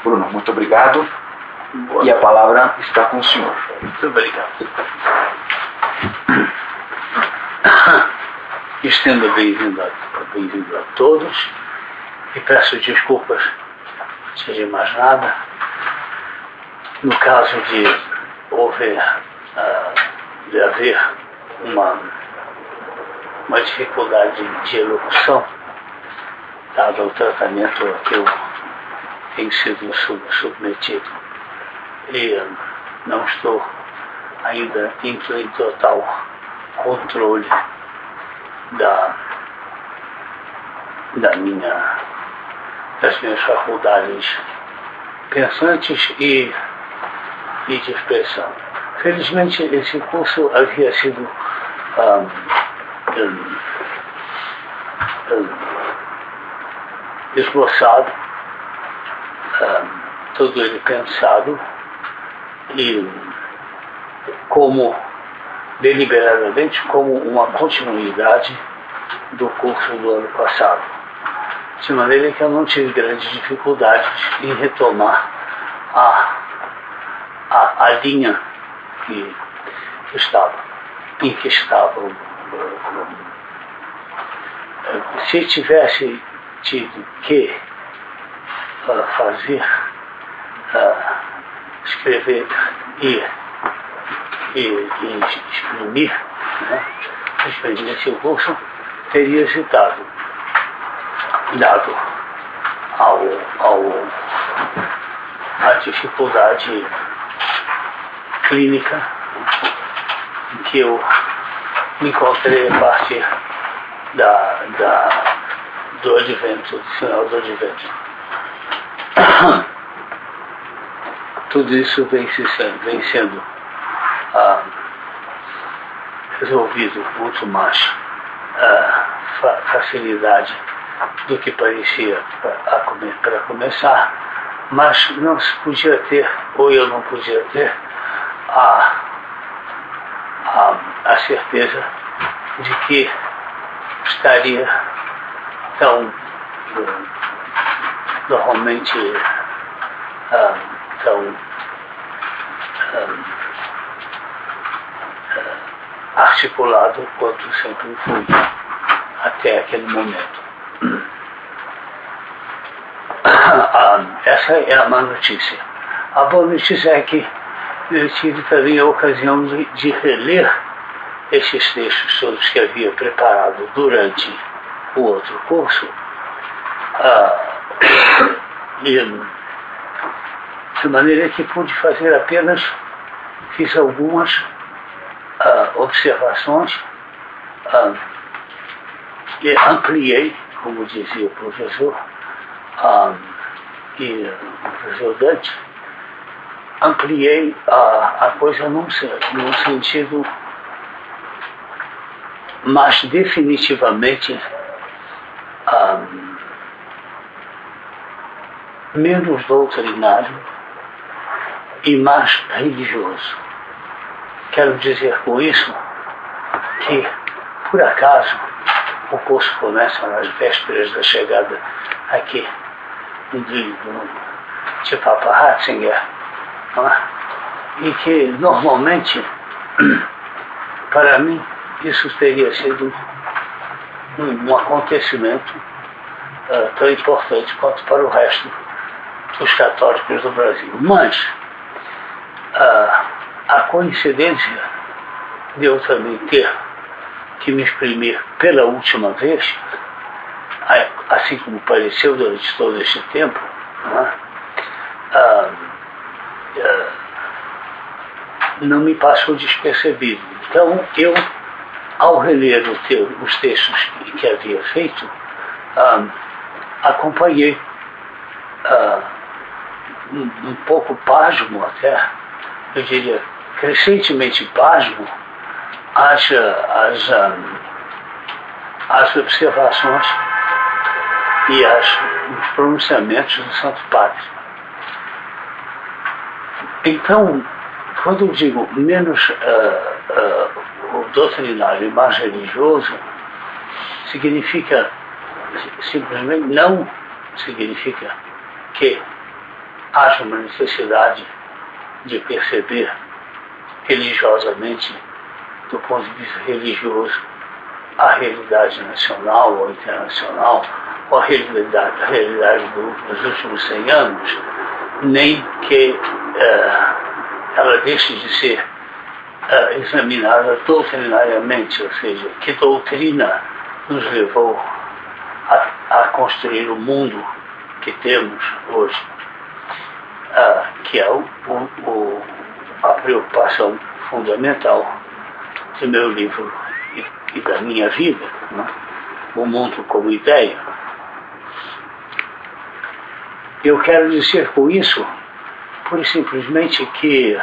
Bruno, muito obrigado. E a palavra está com o senhor. Muito obrigado. Estendo bem-vindo a todos e peço desculpas se de mais nada. No caso de haver uma dificuldade de elocução, dado ao tratamento a que eu tenho sido submetido. E não estou ainda em total controle das minhas faculdades pensantes e de expressão. Felizmente, esse curso havia sido esboçado, todo ele pensado e deliberadamente como uma continuidade do curso do ano passado, de maneira que eu não tive grandes dificuldades em retomar a linha em que estava. Se tivesse tido que escrever e exprimir, exprimir esse curso, teria hesitado, dado a dificuldade clínica em que eu me encontrei a partir do advento, do final do advento. Tudo isso vem sendo resolvido com muito mais facilidade do que parecia para começar, mas não se podia ter, ou eu não podia ter, a certeza de que estaria tão normalmente tão articulado quanto sempre fui até aquele momento. Essa é a má notícia. A boa notícia é que eu tive também a ocasião de reler esses textos todos que havia preparado durante o outro curso, de maneira que pude fazer fiz algumas observações e ampliei, como dizia o professor, e o professor Dante, ampliei a coisa num sentido mais definitivamente menos doutrinário e mais religioso. Quero dizer com isso que, por acaso, o curso começa nas vésperas da chegada aqui de Papa Ratzinger, e que normalmente, para mim, isso teria sido um acontecimento tão importante quanto para o resto dos católicos do Brasil. Mas a coincidência de eu também ter que me exprimir pela última vez, assim como pareceu durante todo este tempo, não me passou despercebido. Então, eu, ao reler os textos que havia feito, acompanhei um pouco pasmo até, eu diria, crescentemente pasmo, as observações e os pronunciamentos do Santo Padre. Então, quando eu digo menos doutrinário e mais religioso, simplesmente não significa que haja uma necessidade de perceber religiosamente, do ponto de vista religioso, a realidade nacional ou internacional, ou a realidade dos últimos 100 anos, nem que ela deixe de ser examinada doutrinariamente, ou seja, que doutrina nos levou a construir o mundo que temos hoje, que é a preocupação fundamental do meu livro e da minha vida, né? O mundo como ideia. Eu quero dizer com isso, pura e simplesmente, que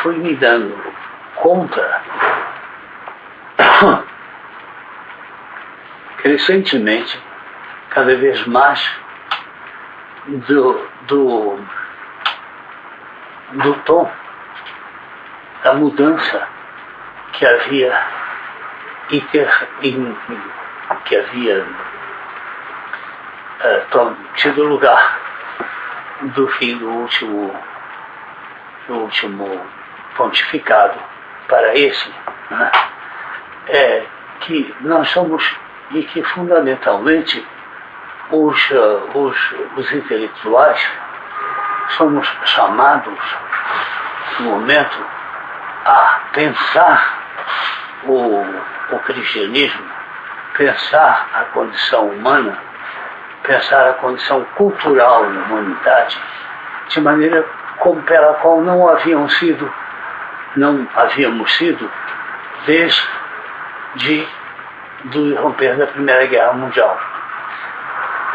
fui me dando conta crescentemente, cada vez mais, do tom, da mudança que havia tido lugar do fim do último pontificado para esse, né? Que nós somos, e que fundamentalmente os intelectuais somos chamados no momento a pensar o cristianismo, pensar a condição humana, pensar a condição cultural da humanidade, de maneira pela qual não havíamos sido desde do romper da Primeira Guerra Mundial.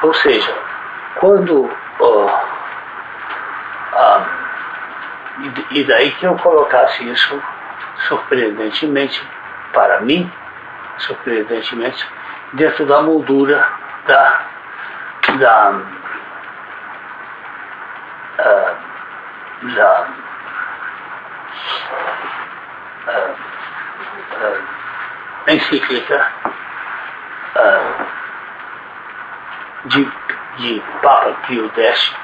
Ou seja, quando e daí que eu colocasse isso surpreendentemente, para mim, dentro da moldura da encíclica de Papa Pio X,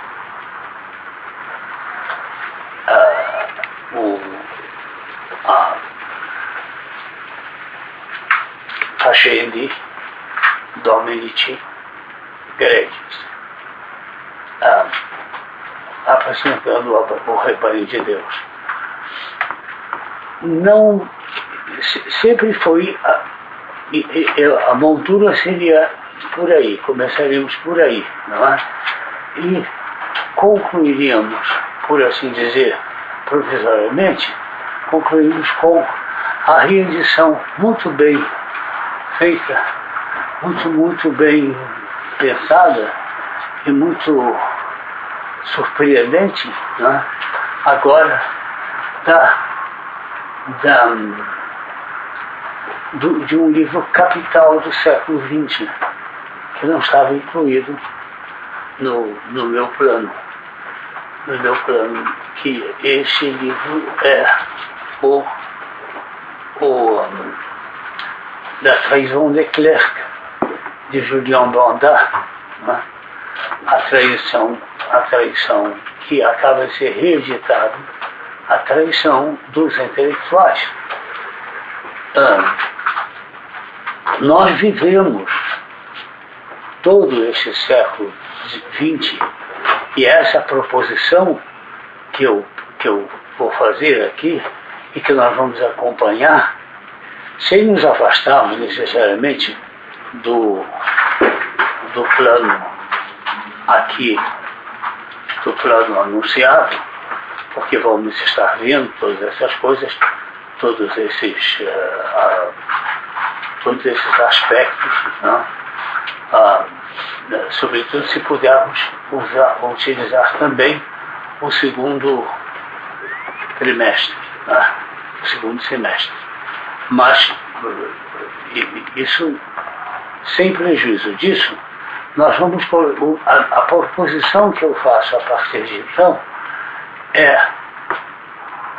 Facendi Dominici Gregis, apresentando o rebanho de Deus. Não, sempre foi a moldura seria por aí, começaríamos por aí, não é? E concluiríamos, por assim dizer, provisoriamente, concluímos com a reedição muito bem feita, muito bem pensada e muito surpreendente, né? Agora de um livro capital do século XX, que não estava incluído no meu plano. Que este livro é La Trahison de Clerc, de Julien Bondar, né? a traição que acaba de ser reeditada, a traição dos intelectuais. Nós vivemos todo este século XX, e essa proposição que eu vou fazer aqui e que nós vamos acompanhar, sem nos afastarmos necessariamente do plano aqui, do plano anunciado, porque vamos estar vendo todas essas coisas, todos esses aspectos, né? Sobretudo se pudermos utilizar também o segundo trimestre, né? O segundo semestre. Mas isso, sem prejuízo disso, nós vamos a proposição que eu faço a partir de então é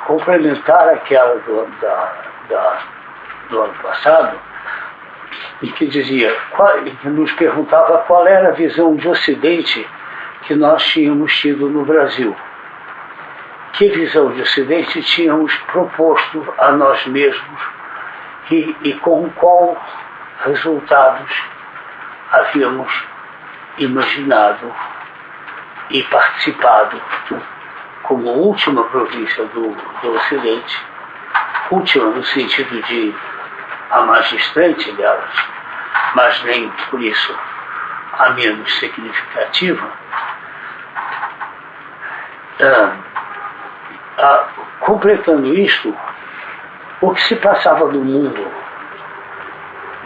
complementar aquela do ano passado, e que dizia, que nos perguntava qual era a visão de Ocidente que nós tínhamos tido no Brasil. Que visão de Ocidente tínhamos proposto a nós mesmos e com qual resultados havíamos imaginado e participado como última província do Ocidente, última no sentido de a mais distante delas, mas nem por isso a menos significativa. Completando isto, o que se passava no mundo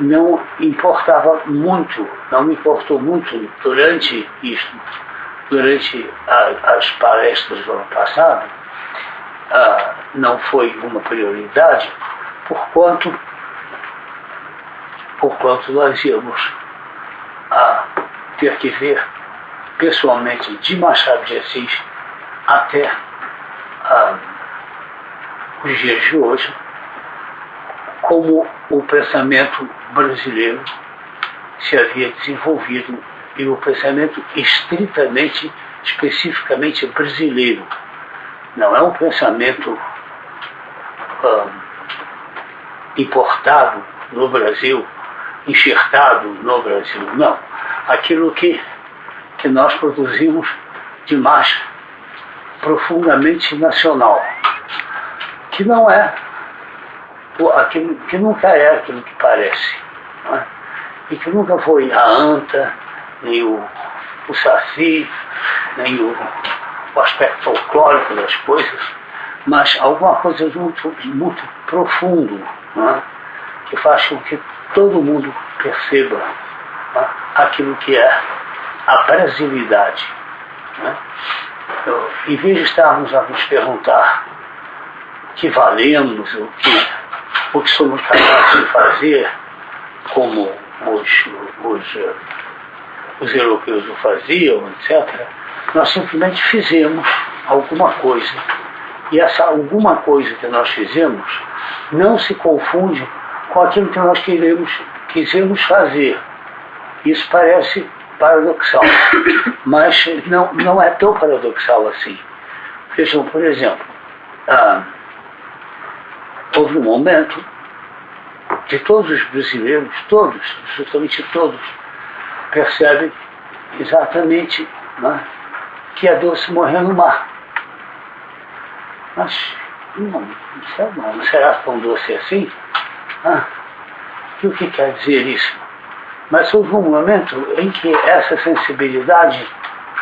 não importava muito, não me importou muito durante isto, durante as palestras do ano passado, não foi uma prioridade, porquanto nós íamos ter que ver pessoalmente de Machado de Assis até os dias de hoje, como o pensamento brasileiro se havia desenvolvido, e o pensamento estritamente, especificamente brasileiro. Não é um pensamento importado no Brasil, enxertado no Brasil, não. Aquilo que nós produzimos de mais profundamente nacional, que não é aquilo que nunca é aquilo que parece, não é? E que nunca foi a anta, nem o saci, nem o aspecto folclórico das coisas, mas alguma coisa muito, muito profundo, não é? Que faz com que todo mundo perceba, não é? Aquilo que é a brasilidade. Não é? Em vez de estarmos a nos perguntar o que valemos, o que somos capazes de fazer, como os europeus o faziam, etc., nós simplesmente fizemos alguma coisa. E essa alguma coisa que nós fizemos não se confunde com aquilo que nós quisemos fazer. Isso parece paradoxal, mas não é tão paradoxal assim. Vejam, por exemplo, houve um momento que todos os brasileiros, todos, absolutamente todos, percebem exatamente, né, que é doce morrer no mar. Mas não será tão doce assim? E o que quer dizer isso? Mas houve um momento em que essa sensibilidade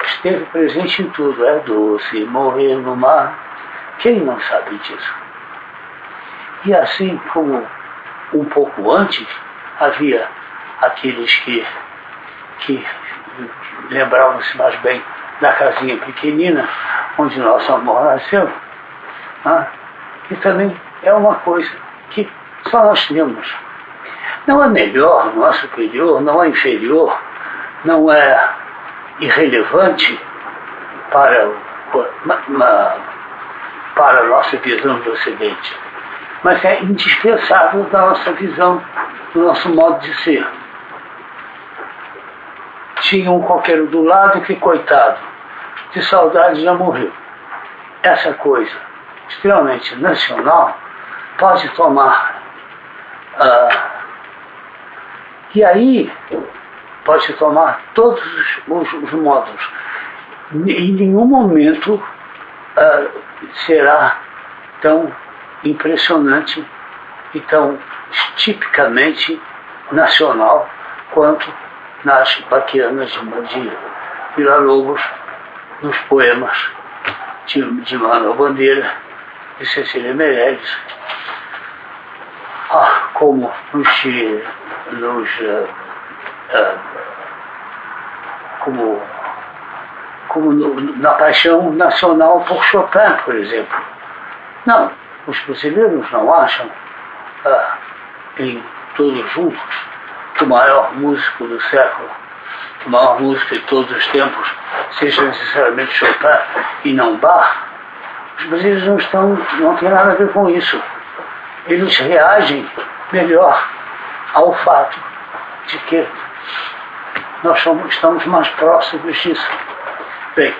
esteve presente em tudo. É doce morrer no mar. Quem não sabe disso? E assim como um pouco antes havia aqueles que lembravam-se mais bem da casinha pequenina onde nosso amor nasceu, que também é uma coisa que só nós temos. Não é melhor, não é superior, não é inferior, não é irrelevante para a nossa visão do Ocidente, mas é indispensável da nossa visão, do nosso modo de ser. Tinha um coqueiro do lado que, coitado, de saudade já morreu. Essa coisa extremamente nacional pode tomar e aí pode tomar todos os modos. Em nenhum momento será tão impressionante e tão tipicamente nacional quanto nas baquianas de Villa-Lobos, nos poemas de Manuel Bandeira, de Cecília Meirelles, como na paixão nacional por Chopin, por exemplo. Não, os brasileiros não acham, em todos juntos, que o maior músico do século, o maior músico de todos os tempos, seja necessariamente Chopin e não Bach. Os brasileiros não têm nada a ver com isso. Eles reagem melhor ao fato de que nós estamos mais próximos disso. Bem,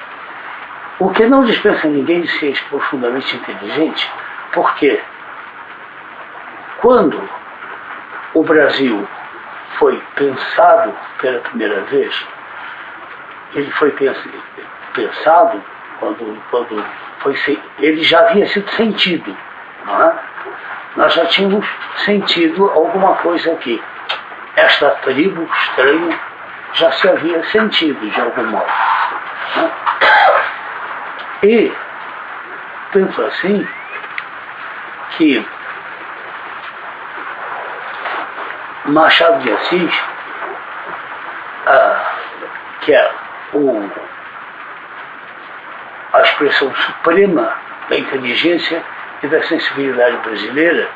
o que não dispensa ninguém de ser profundamente inteligente, porque quando o Brasil foi pensado pela primeira vez, ele foi pensado quando ele já havia sido sentido, não é? Nós já tínhamos sentido alguma coisa aqui. Esta tribo estranha já se havia sentido de algum modo, né? E penso assim que Machado de Assis, que é a expressão suprema da inteligência e da sensibilidade brasileira,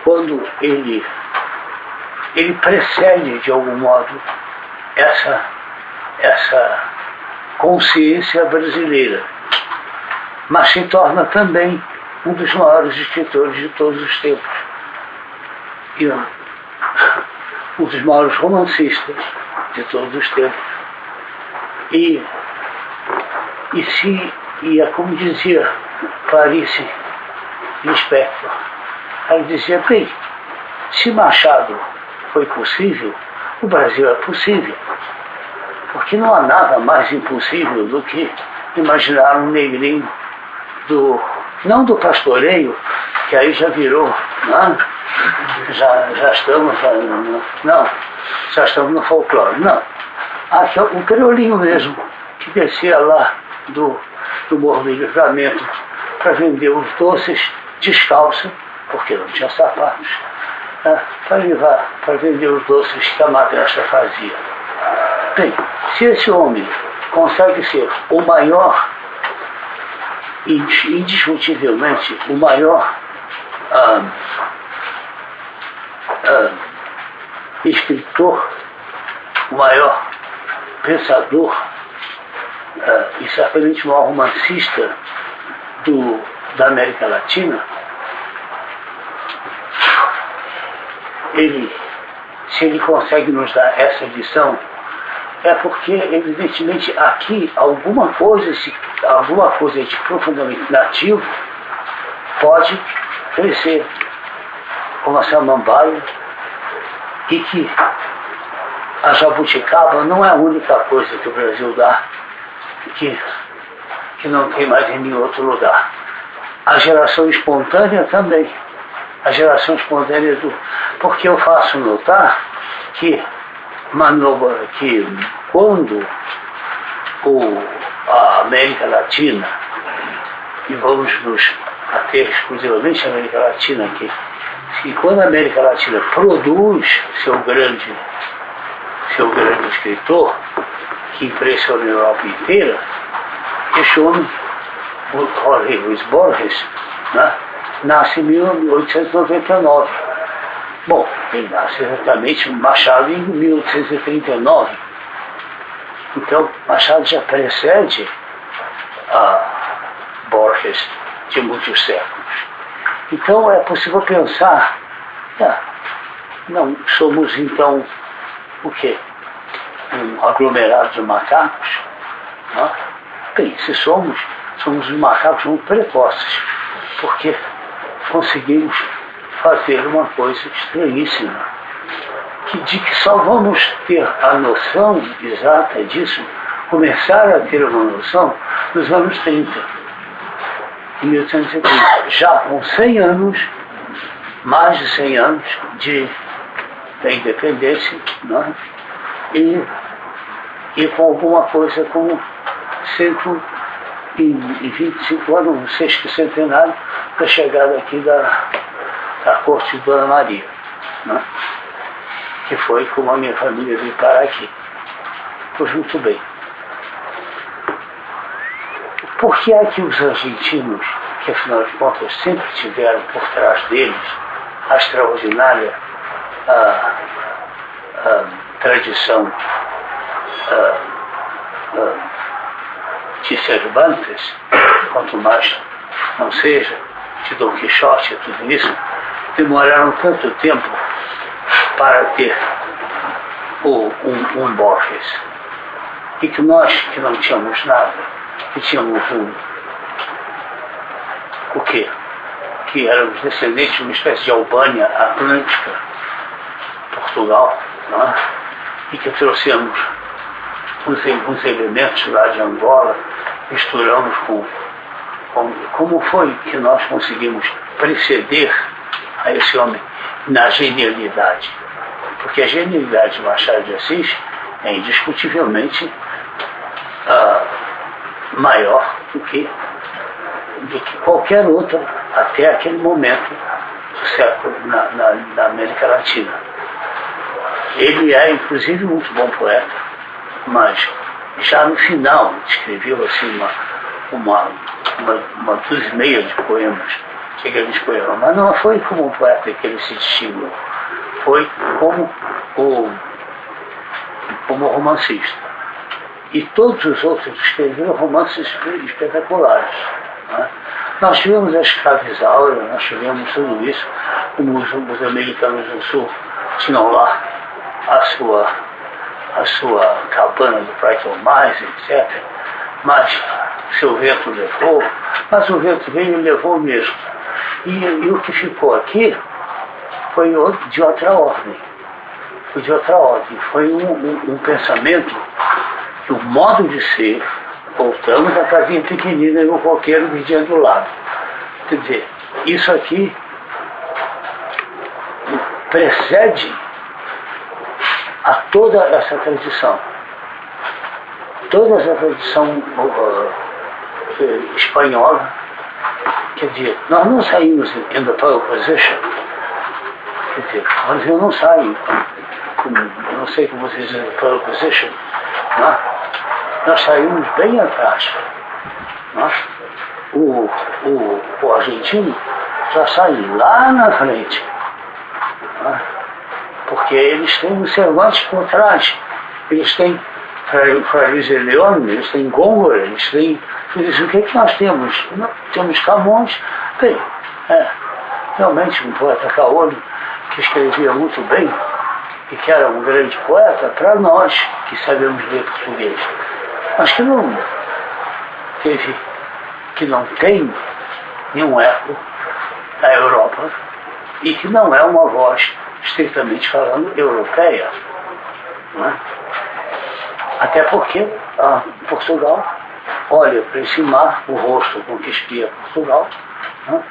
quando ele precede de algum modo essa consciência brasileira, mas se torna também um dos maiores escritores de todos os tempos e um dos maiores romancistas de todos os tempos. E é como dizia Clarice Lispector, ela dizia, bem, se Machado foi possível, o Brasil é possível, porque não há nada mais impossível do que imaginar um negrinho não do pastoreio, que aí já virou, não, já estamos no folclore, não. Aqui é um criolinho mesmo, que descia lá do Morro do Livramento para vender os doces descalço, porque não tinha sapatos, para vender os doces que a madrasta fazia. Bem, se esse homem consegue ser o maior, indiscutivelmente o maior escritor, o maior pensador e certamente o maior romancista da América Latina, se ele consegue nos dar essa lição, é porque, evidentemente, aqui alguma coisa de profundamente nativo pode crescer, como a samambaia, e que a jabuticaba não é a única coisa que o Brasil dá, que não tem mais em nenhum outro lugar. A geração espontânea também. A geração espontânea porque eu faço notar que quando a América Latina, e vamos nos ater exclusivamente à América Latina aqui, que quando a América Latina produz seu grande escritor, que impressiona a Europa inteira, esse homem, o Jorge Luis Borges, né, nasce em 1899. Bom, ele nasce exatamente Machado em 1839. Então, Machado já precede a Borges de muitos séculos. Então, é possível pensar, não somos então o quê? Um aglomerado de macacos? Não? Bem, se somos os macacos muito precoces, porque conseguimos fazer uma coisa estranhíssima, de que só vamos ter a noção exata disso, começar a ter uma noção nos anos 30, em 1870, já com 100 anos, mais de 100 anos da independência, não é? E com alguma coisa como 125 anos, no sexto centenário da chegada aqui da corte de Dona Maria, né? Que foi como a minha família veio parar aqui. Pois muito bem. Por que é que os argentinos, que afinal de contas sempre tiveram por trás deles a extraordinária tradição de Cervantes, quanto mais não seja de Dom Quixote e tudo isso, demoraram tanto tempo para ter um Borges. E que nós, que não tínhamos nada, que tínhamos o quê? Que éramos descendentes de uma espécie de Albânia Atlântica, Portugal, não é? E que trouxemos uns elementos lá de Angola, misturamos com como foi que nós conseguimos preceder a esse homem na genialidade. Porque a genialidade de Machado de Assis é indiscutivelmente maior do que qualquer outra até aquele momento do século na América Latina. Ele é, inclusive, muito bom poeta, mas já no final escreveu assim uma dúzia e meia de poemas, de grandes poemas, mas não foi como um poeta que ele se distinguiu, foi como romancista. E todos os outros escreveram romances espetaculares. Né? Nós tivemos a escravizaura, nós tivemos tudo isso, como os americanos do Sul tinham lá a sua cabana do Brighton Mais, etc. Mas seu vento levou, mas o vento veio e levou mesmo. E o que ficou aqui foi de outra ordem. Foi de outra ordem. Foi um pensamento, um modo de ser. Voltamos à casinha pequenina e o coqueiro vigia do lado. Quer dizer, isso aqui precede a toda essa tradição. Toda essa tradição espanhola. Quer dizer, nós não saímos in the pole position. Quer dizer, mas eu não saio, eu não sei como vocês dizem, pole position. Não? Nós saímos bem atrás. Não? O argentino já sai lá na frente. Não? Porque eles têm um Cervantes por trás. Eles têm Luiz de León, eles têm Góngora, eles têm... O que é que nós temos? Temos Camões. Bem, realmente um poeta caolho que escrevia muito bem e que era um grande poeta para nós que sabemos ler português. Mas que não tem nenhum eco na Europa e que não é uma voz, estritamente falando, europeia. Não é? Até porque Portugal olha para esse mar, o rosto com que espia Portugal, né?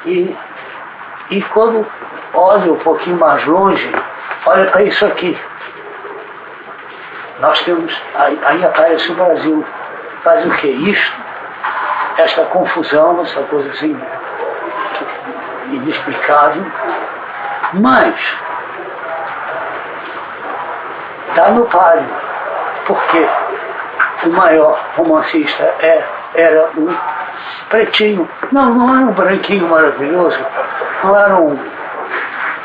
E quando olha um pouquinho mais longe, olha para isso aqui. Nós temos, aí aparece o Brasil. Faz o que? Isto, esta confusão, essa coisa assim, inexplicável, mas está no páreo. Porque o maior romancista era um pretinho. Não era um branquinho maravilhoso.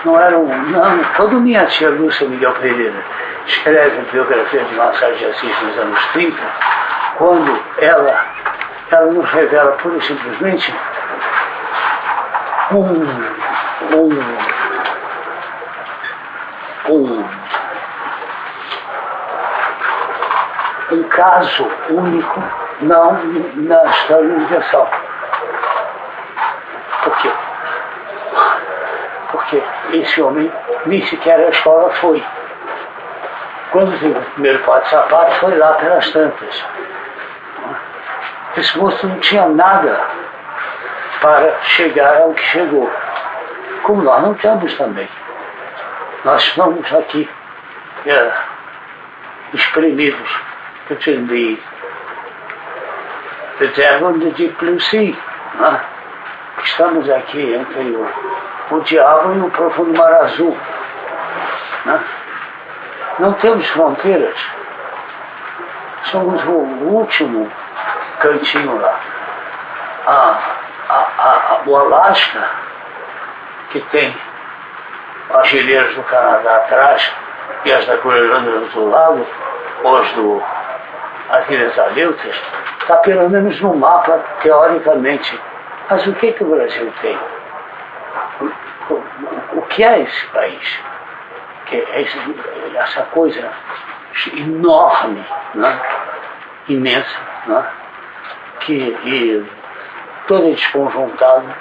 Não, toda minha tia Lúcia Miguel Pereira escreve a biografia de Machado de Assis nos anos 30, quando ela nos revela pura e simplesmente um caso único na história universal. Por quê? Porque esse homem nem sequer a escola foi. Quando teve o primeiro par de sapato, foi lá pelas tantas. Esse moço não tinha nada para chegar ao que chegou. Como nós não temos também. Nós estamos aqui espremidos between the devil and the deep blue sea. Né? Estamos aqui entre o diabo e o profundo mar azul. Né? Não temos fronteiras. Somos o último cantinho lá. O Alasca, que tem as geleiras do Canadá atrás e as da Groenlândia do lado, ou as ilhas aleutas, está pelo menos no mapa, teoricamente. Mas o que o Brasil tem? o que é esse país? Que é essa coisa enorme, né? Imensa, né? E toda desconjuntada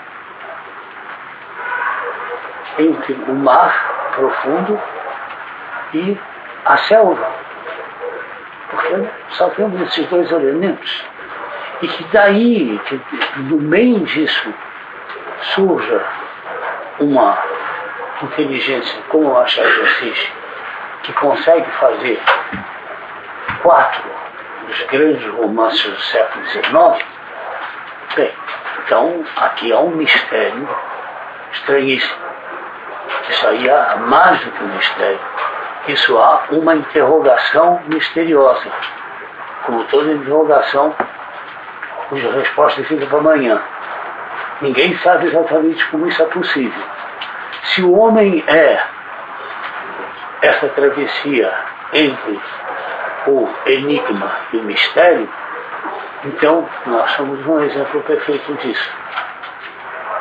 entre o mar profundo e a selva, porque só temos esses dois elementos, e que daí, que no meio disso, surja uma inteligência como o Machado de Assis, que consegue fazer 4 dos grandes romances do século XIX. Bem, então aqui há um mistério estranhíssimo. Isso aí há mais do que um mistério. Isso há uma interrogação misteriosa. Como toda interrogação, cuja resposta fica para amanhã. Ninguém sabe exatamente como isso é possível. Se o homem é essa travessia entre o enigma e o mistério, então nós somos um exemplo perfeito disso.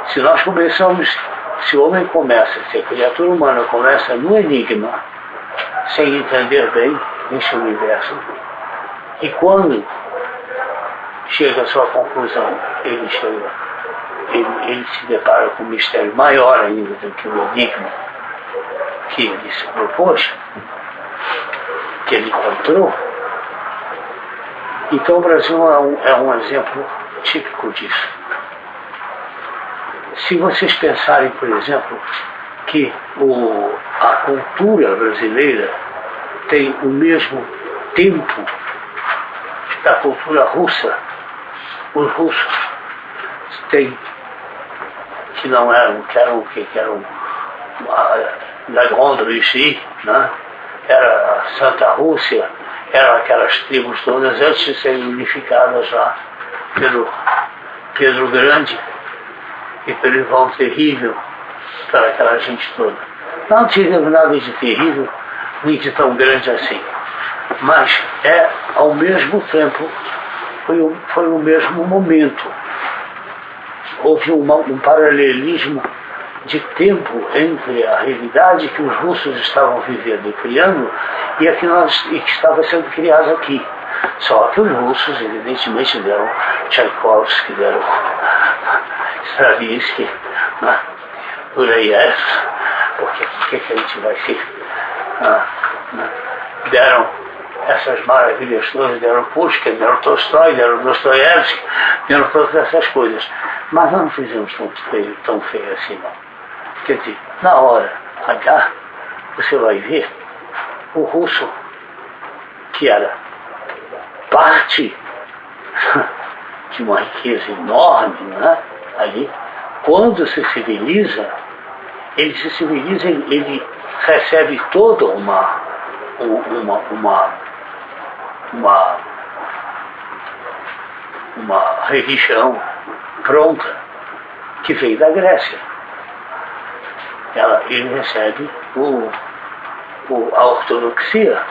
Se nós começamos, se o homem começa, se a criatura humana começa no enigma, sem entender bem esse universo, e quando chega à sua conclusão, ele se depara com um mistério maior ainda do que o enigma que ele se propôs, que ele encontrou. Então o Brasil é um exemplo típico disso. Se vocês pensarem, por exemplo, que a cultura brasileira tem o mesmo tempo da cultura russa, os russos têm, que eram da Grande Russie, né? Era a Santa Rússia, eram aquelas tribos todas antes de serem unificadas lá pelo Pedro Grande e pelo Ivan Terrível, para aquela gente toda. Não tivemos nada de terrível, nem de tão grande assim. Mas ao mesmo tempo, foi o mesmo momento. Houve um paralelismo de tempo entre a realidade que os russos estavam vivendo e criando e a que estava sendo criada aqui. Só que os russos, evidentemente, deram Tchaikovsky, deram Stravinsky, né? Nureyev, porque que a gente vai ser? Né? Deram essas maravilhas todas, deram Pushkin, deram Tolstói, deram Dostoiévski, deram todas essas coisas. Mas não fizemos tão feio assim, não. Quer dizer, na hora H, você vai ver o russo, que era parte de uma riqueza enorme, né? Ali, quando se civiliza, ele recebe toda uma religião pronta que veio da Grécia. Ele recebe a ortodoxia,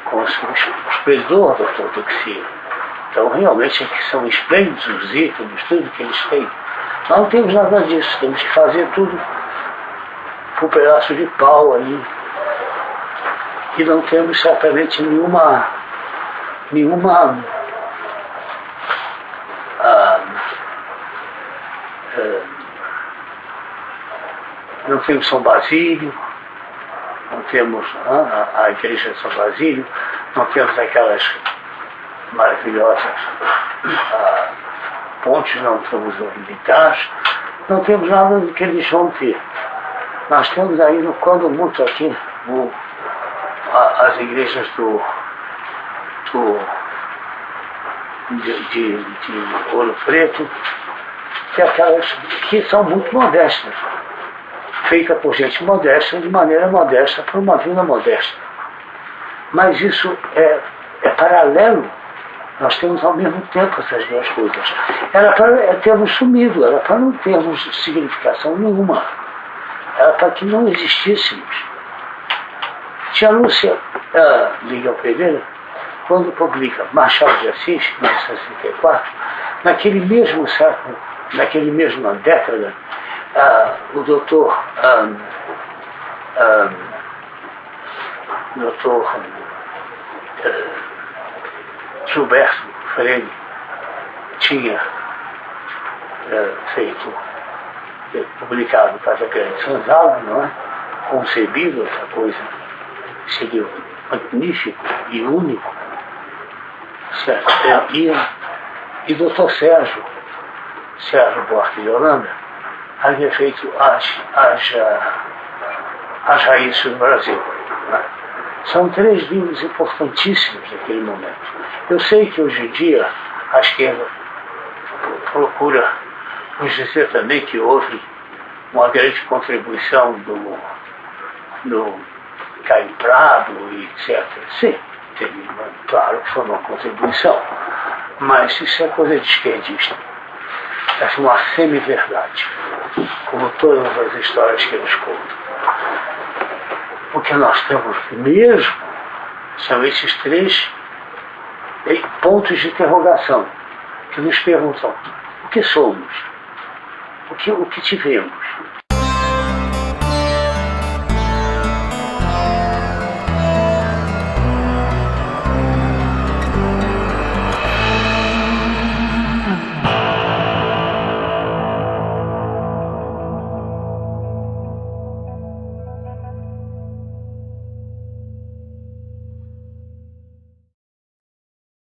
com o esplendor da ortodoxia. Então, realmente, é que são esplêndidos os ícones, tudo que eles têm. Nós não temos nada disso, temos que fazer tudo com um pedaço de pau ali. E não temos certamente não temos São Basílio, não temos a igreja de São Basílio, não temos aquelas maravilhosas pontes, não temos militares, não temos nada do que eles vão ter. Nós temos aí, quando muito aqui, as igrejas de Ouro Preto, que aquelas que são muito modestas, feita por gente modesta, de maneira modesta, por uma vida modesta. Mas isso é paralelo. Nós temos ao mesmo tempo essas duas coisas. Era para termos sumido, era para não termos significação nenhuma. Era para que não existíssemos. Tia Lúcia Miguel Pereira, quando publica Machado de Assis, em 1964, naquele mesmo século, naquela mesma década, o doutor Gilberto Freire tinha publicado Casa Grande Senzala, não é? Concebido essa coisa, seria magnífico e único, certo? E doutor Sérgio Buarque de Holanda havia feito as raízes do Brasil. Né? São 3 livros importantíssimos naquele momento. Eu sei que hoje em dia a esquerda procura nos dizer também que houve uma grande contribuição do Caio Prado, etc. Sim, claro que foi uma contribuição, mas isso é coisa de esquerdista. É uma semi-verdade, como todas as histórias que nos contam. O que nós temos mesmo são esses 3 pontos de interrogação que nos perguntam o que somos, o que tivemos,